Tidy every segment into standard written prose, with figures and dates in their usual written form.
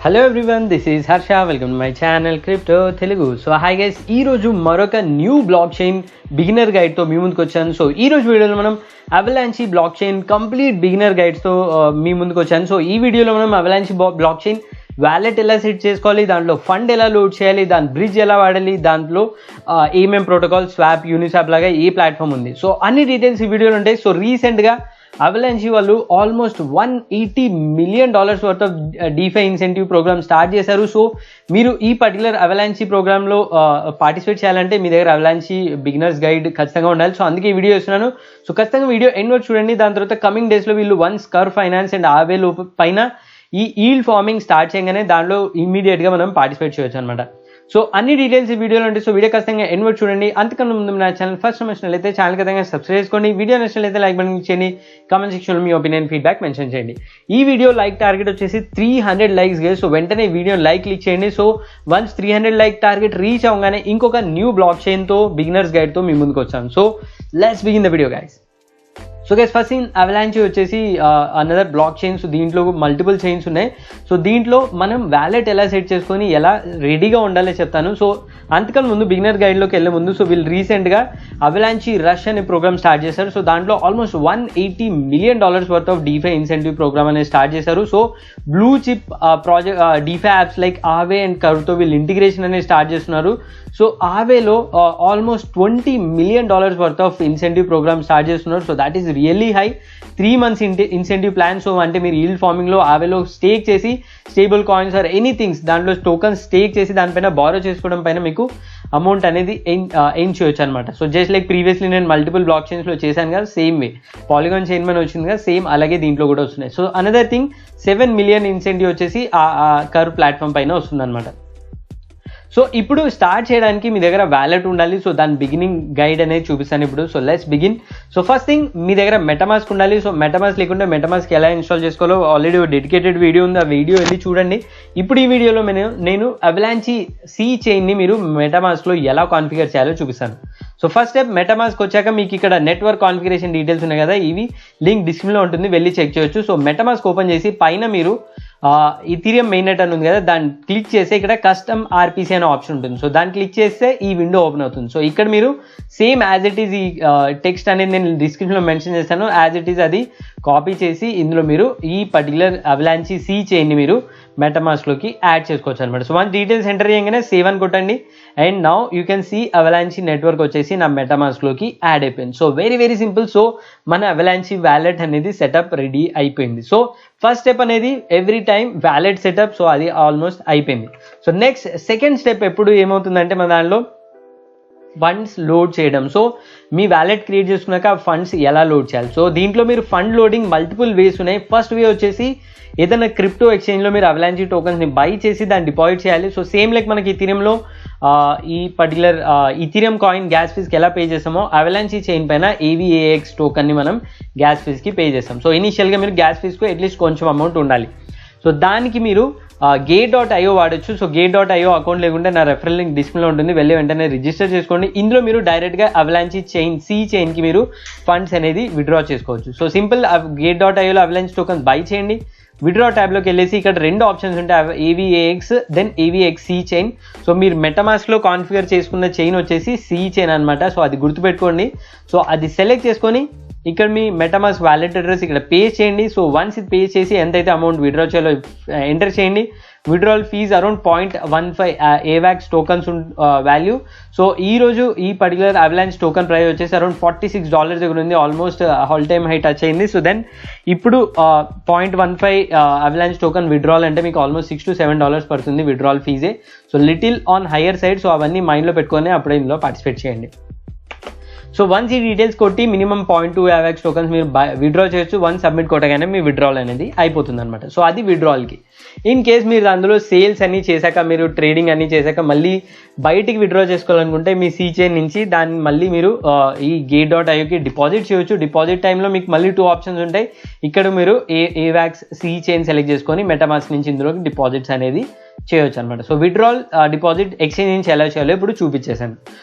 Hello everyone, this is Harsha. Welcome to my channel Crypto Telugu. So hi guys, ee roju maroka new blockchain beginner guide tho mee munduku vachanu. So ee roju video lo manam Avalanche blockchain complete beginner guides tho mee munduku vachanu. So ee video lo manam Avalanche blockchain wallet ఎలా set చేసుకోవాలి, దాంట్లో fund ఎలా load చేయాలి, దాని bridge ఎలా వాడాలి, దాంట్లో ఏమేం ప్రోటోకాల్, స్వాప్, యూనిస్వాప్ లాగా ఏ ప్లాట్ఫామ్ ఉంది. సో అన్ని డీటెయిల్స్ ఈ వీడియోలో ఉంటాయి. సో రీసెంట్గా అవలాంచీ వాళ్ళు almost $180 million worth of DeFi incentive program start చేశారు. సో మీరు ఈ పర్టికులర్ అవలాంచీ ప్రోగ్రామ్లో పార్టిసిపేట్ చేయాలంటే మీ దగ్గర అవలాంచీ బిగినర్స్ గైడ్ ఖచ్చితంగా ఉండాలి. సో అందుకే ఈ వీడియో ఇస్తున్నాను. సో ఖచ్చితంగా వీడియో ఎండ్ వరకు చూడండి. దాని తర్వాత కమింగ్ డేస్లో వీళ్ళు స్కర్ ఫైనాన్స్ అండ్ ఆవే పైన ఈ ఈల్డ్ ఫార్మింగ్ స్టార్ట్ చేయగానే దాంట్లో ఇమీడియట్గా మనం పార్టిసిపేట్ చేయొచ్చు అనమాట. సో అన్ని డీటెయిల్స్ ఈ వీడియోలో ఉంటాయి. సో వీడియో ఖచ్చితంగా ఎండ్ వరకు చూడండి. అంతకన్నా ముందు నా ఛానల్ ఫస్ట్ నచ్చినట్లయితే ఛానల్ ఖచ్చితంగా సబ్స్క్రైబ్ చేసుకోండి. వీడియో నచ్చినట్లయితే లైక్ బటన్ చేయండి. కామెంట్ సెక్షన్లో మీ ఒపీనియన్ ఫీడ్బ్యాక్ మెన్షన్ చేయండి. ఈ వీడియో లైక్ టార్గెట్ వచ్చేసి 300 likes గేస్. సో వెంటనే వీడియో లైక్ క్లిక్ చేయండి. So once 300 like target reach అవ్వగానే ఇంకొక న్యూ బ్లాక్ చైన్తో బిగినర్స్ గైడ్తో మీ ముందుకు వచ్చాను. So let's begin the video guys. So guys first in Avalanche వచ్చేసి అనదర్ బ్లాక్ చైన్స్. దీంట్లో మల్టిపుల్ చైన్స్ ఉన్నాయి. సో దీంట్లో మనం వ్యాలెట్ ఎలా సెట్ చేసుకొని ఎలా రెడీగా ఉండాలో చెప్తాను. సో అంతకన్నా ముందు బిగినర్ గైడ్లోకి వెళ్ళే ముందు సో వీళ్ళు రీసెంట్గా అవలాంచీ రష్ అనే ప్రోగ్రామ్ స్టార్ట్ చేశారు. సో దాంట్లో almost $180 million worth of DeFi incentive program అనేది స్టార్ట్ చేశారు. So blue chip project DeFi apps like Aave and కర్వ్తో వీళ్ళు ఇంటిగ్రేషన్ అనేది స్టార్ట్ చేస్తున్నారు. సో ఆవేలో almost $20 million worth of incentive program start చేస్తున్నారు. So that is really high. 3 months incentive plan. So అంటే మీరు ఈల్డ్ ఫార్మింగ్లో ఆవేలో స్టేక్ చేసి స్టేబుల్ కాయిన్స్ ఆర్ ఎనీథింగ్స్ దాంట్లో టోకన్స్ స్టేక్ చేసి దానిపైన బారో చేసుకోవడం పైన మీకు అమౌంట్ అనేది ఎయిన్ చేయొచ్చు అనమాట. సో జస్ట్ లైక్ ప్రీవియస్లీ నేను మల్టిపుల్ బ్లాక్ చైన్స్లో చేశాను కదా, సేమ్ వే పాలిగాన్ చైన్ పైన వచ్చింది కదా, సేమ్ అలాగే దీంట్లో కూడా వస్తున్నాయి. So another thing 7 million incentive వచ్చేసి ఆ కర్వ్ ప్లాట్ఫామ్ పైన వస్తుంది అనమాట. సో ఇప్పుడు స్టార్ట్ చేయడానికి మీ దగ్గర వ్యాలెట్ ఉండాలి. సో దాని బిగినింగ్ గైడ్ అనేది చూపిస్తాను ఇప్పుడు. So let's begin. So first thing మీ దగ్గర మెటామాస్క్ ఉండాలి. సో మెటామాస్క్ లేకుంటే మెటామాస్క్ ఎలా ఇన్స్టాల్ చేసుకోవాలో ఆల్రెడీ డెడికేటెడ్ వీడియో ఉంది, ఆ వీడియో వెళ్ళి చూడండి. ఇప్పుడు ఈ వీడియోలో నేను అవలాంచీ సి చైన్ని మీరు మెటామాస్క్లో ఎలా కాన్ఫిగర్ చేయాలో చూపిస్తాను. సో ఫస్ట్ స్టెప్ మెటామాస్క్ వచ్చాక మీకు ఇక్కడ నెట్వర్క్ కాన్ఫిగరేషన్ డీటెయిల్స్ ఉన్నాయి కదా, ఇవి లింక్ డిస్క్రిప్షన్లో ఉంటుంది, వెళ్ళి చెక్ చేయొచ్చు. సో మెటామాస్క్ ఓపెన్ చేసి పైన మీరు ఇథీరియం మెయిన్ నెట్ అని ఉంది కదా, దాన్ని క్లిక్ చేస్తే ఇక్కడ కస్టమ్ ఆర్పిసి అనే ఆప్షన్ ఉంటుంది. సో దాన్ని క్లిక్ చేస్తే ఈ విండో ఓపెన్ అవుతుంది. సో ఇక్కడ మీరు సేమ్ యాజ్ ఇట్ ఈజ్ ఈ టెక్స్ట్ అనేది నేను డిస్క్రిప్షన్లో మెన్షన్ చేస్తాను, యాజ్ ఇట్ ఈజ్ అది కాపీ చేసి ఇందులో మీరు ఈ పర్టికులర్ అవలాంచీ సి చైన్ని మీరు మెటామాస్క్లోకి యాడ్ చేసుకోవచ్చు అనమాట. సో వన్ డీటెయిల్స్ ఎంటర్ చేయగానే సేవ్ అని కొట్టండి. And now you can see Avalanche network వచ్చేసి నా మెటామాస్క్లోకి యాడ్ అయిపోయింది. So very simple. సో మన అవలాంచీ వ్యాలెట్ అనేది సెటప్ రెడీ అయిపోయింది. సో ఫస్ట్ స్టెప్ అనేది every time wallet setup. So అది ఆల్మోస్ట్ అయిపోయింది. సో నెక్స్ట్ సెకండ్ స్టెప్ ఎప్పుడు ఏమవుతుందంటే మన దానిలో ఫండ్స్ లోడ్ చేయడం. సో మీ వ్యాలెట్ క్రియేట్ చేసుకున్నాక ఫండ్స్ ఎలా లోడ్ చేయాలి. సో దీంట్లో మీరు ఫండ్ లోడింగ్ మల్టిపుల్ వేస్ ఉన్నాయి. ఫస్ట్ వే వచ్చేసి ఏదైనా క్రిప్టో ఎక్స్చేంజ్లో మీరు అవలాంచీ టోకన్స్ని బై చేసి దాన్ని డిపాజిట్ చేయాలి. సో సేమ్ లైక్ మనకి ఇథీరియంలో ఈ పర్టికులర్ ఇథీరియం కాయిన్ గ్యాస్ ఫీస్కి ఎలా పే చేస్తామో అవలాంచీ చైన్ పైన AVAX టోకన్ని మనం గ్యాస్ ఫీస్కి పే చేస్తాం. సో ఇనిషియల్గా మీరు గ్యాస్ ఫీస్కు అట్లీస్ట్ కొంచెం అమౌంట్ ఉండాలి. సో దానికి మీరు gate.io వాడచ్చు. సో gate.io అకౌంట్ లేకుంటే నా రెఫరల్ లింక్ డిస్ప్లేలో ఉంటుంది, వెళ్ళి వెంటనే రిజిస్టర్ చేసుకోండి. ఇందులో మీరు డైరెక్ట్గా అవలాంచీ సి చైన్కి మీరు ఫండ్స్ అనేది విత్డ్రా చేసుకోవచ్చు. సో సింపుల్ gate.ioలో అవలాంచీ టోకన్స్ బై చేయండి. విత్డ్రా ట్యాబ్లోకి వెళ్ళేసి ఇక్కడ 2 ఆప్షన్స్ ఉంటాయి, AVAX then AVX C chain. So మీరు మెటామాస్క్లో కాన్ఫిగర్ చేసుకున్న చైన్ వచ్చేసి సి చైన్ అనమాట. సో అది గుర్తుపెట్టుకోండి. సో అది సెలెక్ట్ చేసుకొని ఇక్కడ మీ మెటామాస్క్ వ్యాలెట్ అడ్రస్ ఇక్కడ పే చేయండి. సో వన్స్ ఇది పే చేసి ఎంతైతే అమౌంట్ విత్డ్రా చేయాలో ఎంటర్ చేయండి. Withdrawal fee around 0.15 AVAX tokens value. So ఈరోజు ఈ పర్టికులర్ అవలాంచ్ టోకన్ ప్రైస్ వచ్చేసి అరౌండ్ $46 దగ్గర ఉంది, almost all time high touch అయింది. సో దెన్ ఇప్పుడు 0.15 అవలాంచ్ టోకన్ విత్డ్రాల్ అంటే మీకు ఆల్మోస్ట్ $6 to $7 పడుతుంది విత్డ్రాల్ ఫీజే. So little on higher side. So అవన్నీ మైండ్లో పెట్టుకొని అప్పుడే ఇందులో పార్టిసిపేట్ చేయండి. సో వన్స్ ఈ డీటెయిల్స్ కొట్టి మినిమం 0.2 AVAX టోకన్స్ మీరు విత్డ్రా చేయొచ్చు. వన్స్ సబ్మిట్ కొట్టగానే మీ విత్డ్రాల్ అనేది అయిపోతుంది అనమాట. సో అది విత్డ్రాల్కి. ఇన్ కేస్ మీరు అందులో సేల్స్ అన్నీ చేశాక మీరు ట్రేడింగ్ అన్నీ చేశాక మళ్ళీ బయటికి విత్డ్రా చేసుకోవాలనుకుంటే మీ సి చైన్ నుంచి దాన్ని మళ్ళీ మీరు ఈ gate.ioకి డిపాజిట్ చేయొచ్చు. డిపాజిట్ టైంలో మీకు మళ్ళీ 2 ఆప్షన్స్ ఉంటాయి. ఇక్కడ మీరు AVAX సి చైన్ సెలెక్ట్ చేసుకొని మెటామాస్క్ నుంచి ఇందులోకి డిపాజిట్స్ అనేది చేయొచ్చు అనమాట. సో విత్డ్రాల్ డిపాజిట్ ఎక్స్చేంజ్ నుంచి ఎలా చేయాలో ఇప్పుడు చూపించేశాను.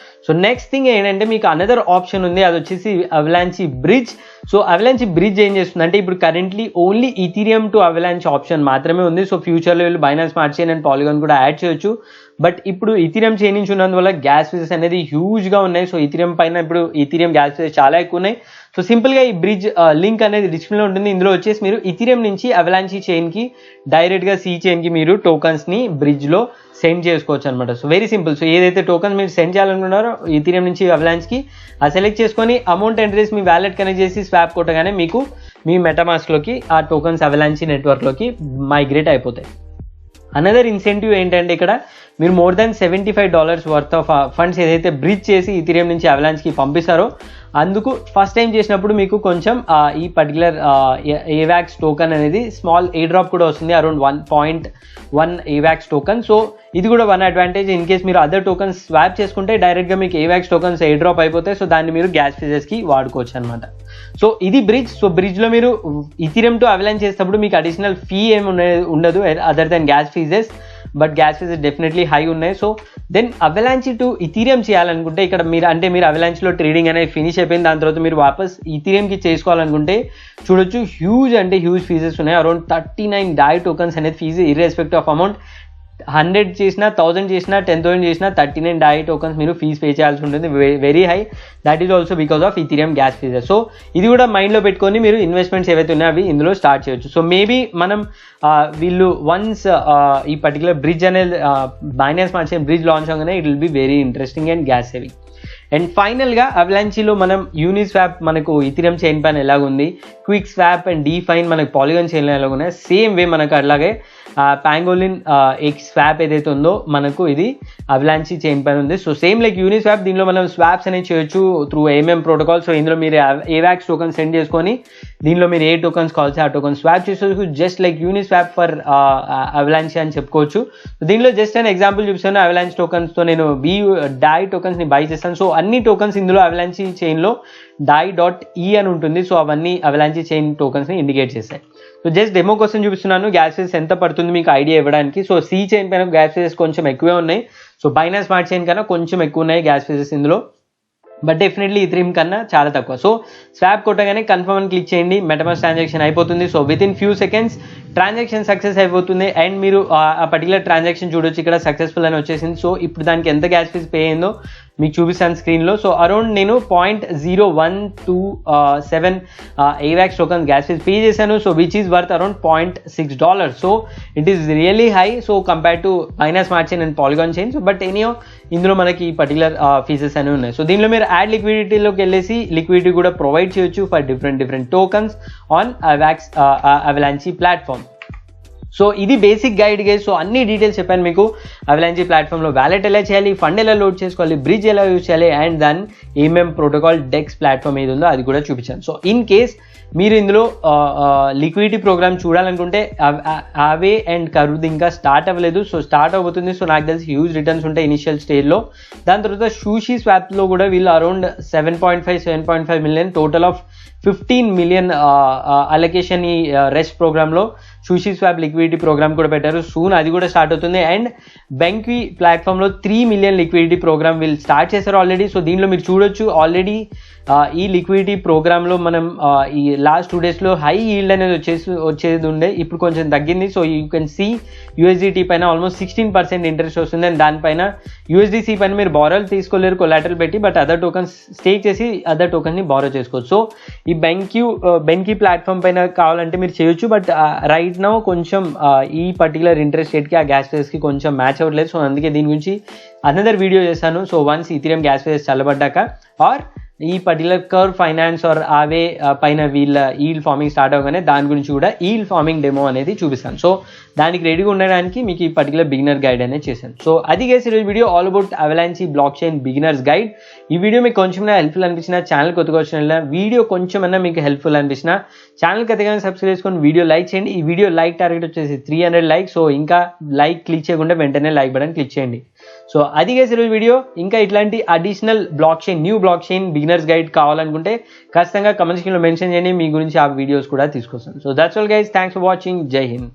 సో నెక్స్ట్ థింగ్ ఏంటంటే మీకు అనదర్ ఆప్షన్ ఉంది, అది వచ్చేసి అవలాంచీ బ్రిడ్జ్. సో అవలాంచ్ బ్రిడ్జ్ ఏం చేస్తుంది అంటే ఇప్పుడు currently only Ethereum to avalanche option మాత్రమే ఉంది. సో ఫ్యూచర్లో వీళ్ళు Binance smart chain and polygon కూడా యాడ్ చేయొచ్చు. బట్ ఇప్పుడు ఈథీరియం చైన్ నుంచి ఉన్నందువల్ల గ్యాస్ ఫీజెస్ అనేది హ్యూజ్గా ఉన్నాయి. సో ఈథీరియం పైన ఇప్పుడు ఈథీరియం గ్యాస్ ఫీజెస్ చాలా ఎక్కువ ఉన్నాయి. సో సింపుల్గా ఈ బ్రిడ్జ్ లింక్ అనేది డిస్క్రిప్షన్లో ఉంటుంది. ఇందులో వచ్చేసి మీరు ఈథీరియం నుంచి అవలాంచ్ చైన్కి డైరెక్ట్గా సి చైన్కి మీరు టోకన్స్ని బ్రిడ్జ్లో సెండ్ చేసుకోవచ్చు అనమాట. So very simple. సో ఏదైతే టోకన్స్ మీరు సెండ్ చేయాలనుకున్నారో ఈథీరియం నుంచి అవలాంచ్కి ఆ సెలెక్ట్ చేసుకొని అమౌంట్ ఎంటర్ చేసి మీ వ్యాలెట్ కనెక్ట్ చేసి స్వాప్ కొట్టగానే మీకు మీ మెటామాస్క్లోకి ఆ టోకన్స్ అవలాంచ్ నెట్వర్క్లోకి మైగ్రేట్ అయిపోతాయి. అనదర్ ఇన్సెంటివ్ ఏంటంటే ఇక్కడ మీరు more than $75 worth of funds ఏదైతే బ్రిడ్జ్ చేసి ఈథీరియం నుంచి అవలాంచ్కి పంపిస్తారో అందుకు ఫస్ట్ టైం చేసినప్పుడు మీకు కొంచెం ఈ పర్టికులర్ ఏవాక్స్ టోకన్ అనేది స్మాల్ ఏ డ్రాప్ కూడా వస్తుంది, అరౌండ్ 1.1 ఏవాక్స్ టోకన్. సో ఇది కూడా వన్ అడ్వాంటేజ్. ఇన్ కేస్ మీరు అదర్ టోకన్స్ స్వాప్ చేసుకుంటే డైరెక్ట్గా మీకు ఏవాక్స్ టోకన్స్ ఏ డ్రాప్ అయిపోతాయి. సో దాన్ని మీరు గ్యాస్ ఫీజెస్కి వాడుకోవచ్చు అనమాట. సో ఇది బ్రిడ్జ్. సో బ్రిడ్జ్లో మీరు ఈథీరియం టు అవలాంచ్ చేసేటప్పుడు మీకు అడిషనల్ ఫీ ఏమి ఉండదు other than gas fees. But gas fees definitely high ఉన్నాయి. So then Avalanche to Ethereum చేయాలనుకుంటే ఇక్కడ మీరు అవలాంచ్లో ట్రేడింగ్ అనేది ఫినిష్ అయిపోయింది. దాని తర్వాత మీరు వాపస్ ఈథీరియంకి చేసుకోవాలనుకుంటే చూడొచ్చు హ్యూజ్ ఫీజెస్ ఉన్నాయి. అరౌండ్ 39 DAI టోకన్స్ అనేది ఫీజు ఇర్రెస్పెక్టివ్ ఆఫ్ అమౌంట్. 100 చేసినా 1000 చేసినా 10,000 చేసినా 39 DAI టోకన్స్ మీరు ఫీజు పే చేయాల్సి ఉంటుంది. Very high. That is also because of Ethereum gas fees. So ఇది కూడా మైండ్లో పెట్టుకొని మీరు ఇన్వెస్ట్మెంట్స్ ఏవైతే ఉన్నాయో అవి ఇందులో స్టార్ట్ చేయొచ్చు. సో మేబీ మనం వీళ్ళు వన్స్ ఈ పర్టికులర్ బ్రిడ్జ్ అనేది Binance smart chain bridge launch అవగానే it will be very interesting and gas saving. And ఫైనల్గా అవలాంచ్లో మనం యూనిస్వాప్ మనకు ఈథీరియం చైన్ పైన ఎలాగుంది, క్విక్ స్వాప్ అండ్ డీఫైన్ మనకు పాలిగాన్ చైన్లో ఎలాగున్నాయి, సేమ్ వే మనకు అలాగే పాంగోలిన్ ఎక్స్ స్వాప్ ఏదైతే ఉందో మనకు ఇది అవలాంచ్ చైన్ పైన ఉంది. సో సేమ్ లైక్ యూనిస్వాప్ దీనిలో మనం స్వాప్స్ అనేవి చేయొచ్చు త్రూ ఏఎంఎం ప్రోటోకాల్. సో ఇందులో మీరు ఏవాక్స్ టోకన్ సెండ్ చేసుకొని దీనిలో మీరు ఏ టోకన్స్ కావాల్సి ఆ టోకన్ స్వాప్ చేసుకోవచ్చు. Just like Uniswap for avalanche అని చెప్పుకోవచ్చు. దీనిలో జస్ట్ అని ఎగ్జాంపుల్ చూపిస్తాను. అవలాంచ్ టోకన్స్తో నేను DAI టోకన్స్ని బై చేస్తాను. సో అన్ని టోకన్స్ ఇందులో అవలాంచ్ చైన్లో DAI.E అని ఉంటుంది. సో అవన్నీ అవలాంచ్ చైన్ టోకన్స్ని ఇండికేట్ చేస్తాయి. సో జస్ట్ డెమో కోసం చూపిస్తున్నాను గ్యాస్ ఫీజెస్ ఎంత పడుతుంది మీకు ఐడియా ఇవ్వడానికి. సో సి చైన్ పైన గ్యాస్ ఫీజెస్ కొంచెం ఎక్కువే ఉన్నాయి. సో బైనాన్స్ స్మార్ట్ చైన్ కన్నా కొంచెం ఎక్కువ ఉన్నాయి గ్యాస్ ఫీజెస్ ఇందులో. బట్ డెఫినెట్లీ ఈథీరియం కన్నా చాలా తక్కువ. సో స్వాప్ కొట్టగానే కన్ఫర్మ్ అని క్లిక్ చేయండి, మెటామాస్క్ ట్రాన్సాక్షన్ అయిపోతుంది. So with in few seconds transaction success అయిపోతుంది. అండ్ మీరు ఆ పర్టికులర్ ట్రాన్సాక్షన్ చూడొచ్చు ఇక్కడ సక్సెస్ఫుల్ అని వచ్చేసింది. సో ఇప్పుడు దానికి ఎంత గ్యాస్ ఫీజ్ పే అయిందో మీకు చూపిస్తాను స్క్రీన్లో. సో అరౌండ్ నేను 0.0127 AVAX token gas fee pay చేశాను. So which is worth around $0.6. So it is really high. So compare to Binance smart chain and Polygon chain. So but anyhow ఇందులో మనకి particular fees అనేవి ఉన్నాయి. So దీనిలో మీరు add లిక్విడిటీలోకి వెళ్ళేసి liquidity కూడా provide చేయొచ్చు for different tokens on AVAX avalanche platform. So ఇది బేసిక్ గైడ్ గైస్. సో అన్ని డీటెయిల్స్ చెప్పాను మీకు. అవలాంచ్ ప్లాట్ఫామ్లో వ్యాలెట్ ఎలా చేయాలి, ఫండ్ ఎలా లోడ్ చేసుకోవాలి, బ్రిడ్జ్ ఎలా యూజ్ చేయాలి, అండ్ దాని ఏమేం ప్రోటోకాల్ డెక్స్ ప్లాట్ఫామ్ ఏది ఉందో అది కూడా చూపించాను. సో ఇన్ కేస్ మీరు ఇందులో లిక్విడిటీ ప్రోగ్రామ్ చూడాలనుకుంటే అవే అండ్ కర్వ్ది ఇంకా స్టార్ట్ అవ్వలేదు. సో స్టార్ట్ అవబోతుంది. సో నాకు తెలిసి హ్యూజ్ రిటర్న్స్ ఉంటాయి ఇనిషియల్ స్టేజ్లో. దాని తర్వాత షూషీ స్వాప్లో కూడా వీళ్ళు around 7.5 million total of 15 million allocation ఈ రెస్ట్ ప్రోగ్రామ్లో షూషీ స్వాప్ లిక్విడిటీ ప్రోగ్రామ్ కూడా పెట్టారు. సూన్ అది కూడా స్టార్ట్ అవుతుంది. అండ్ బెంక్వి ప్లాట్ఫామ్లో 3 మిలియన్ లిక్విడిటీ ప్రోగ్రామ్ వీళ్ళు స్టార్ట్ చేశారు ఆల్రెడీ. సో దీనిలో మీరు చూడొచ్చు ఆల్రెడీ ఈ లిక్విడిటీ ప్రోగ్రామ్లో మనం ఈ లాస్ట్ 2 డేస్లో హై ఈల్డ్ అనేది వచ్చేది ఉండే, ఇప్పుడు కొంచెం తగ్గింది. So you can see USDT పైన ఆల్మోస్ట్ 16% ఇంట్రెస్ట్ వస్తుంది. అండ్ దానిపైన USDC పైన మీరు బారోలు తీసుకోలేరు కొలాటరల్ పెట్టి, బట్ అదర్ టోకన్స్ స్టేక్ చేసి అదర్ టోకన్ని బారో చేసుకోవచ్చు. సో ఈ బెంక్యూ ప్లాట్ఫామ్ పైన కావాలంటే మీరు చేయొచ్చు. బట్ రైట్ నౌ కొంచెం ఈ పర్టికులర్ ఇంట్రెస్ట్ రేట్కి ఆ గ్యాస్ ఫీజెస్కి కొంచెం మ్యాచ్ అవ్వట్లేదు. సో అందుకే దీని గురించి అనదర్ వీడియో చేశాను. So once Ethereum gas fees చల్లబడ్డాక ఆర్ ఈ particular curve finance or Aave పైన వీళ్ళ ఈల్డ్ ఫార్మింగ్ స్టార్ట్ అవగానే దాని గురించి కూడా ఈల్డ్ ఫార్మింగ్ డెమో అనేది చూపిస్తాను. సో దానికి రెడీగా ఉండడానికి మీకు ఈ పర్టికులర్ బిగినర్ గైడ్ అనేది చేశాను. సో అది గైస్ ఈరోజు video all about avalanche block chain beginners guide. ఈ వీడియో మీకు కొంచెం హెల్ప్ఫుల్ అనిపించిన, ఛానల్ కొత్తగా వచ్చిన వీడియో కొంచెం మీకు హెల్ప్ఫుల్ అనిపించిన ఛానల్ కొత్తగా సబ్స్క్రైబ్ చేసుకొని వీడియో లైక్ చేయండి. ఈ వీడియో లైక్ టార్గెట్ వచ్చేసి 300 లైక్. సో ఇంకా లైక్ క్లిక్ చేయకుండా వెంటనే లైక్ బటన్ క్లిక్ చేయండి. సో అది గైస్ ఈరోజు వీడియో. ఇంకా ఇట్లాంటి additional new block chain beginners guide కావాలనుకుంటే ఖచ్చితంగా కమెంట్ సెక్షన్లో మెన్షన్ చేయండి. మీ గురించి ఆ వీడియోస్ కూడా తీసుకొస్తాను. So that's all guys, thanks for watching. జై హింద్.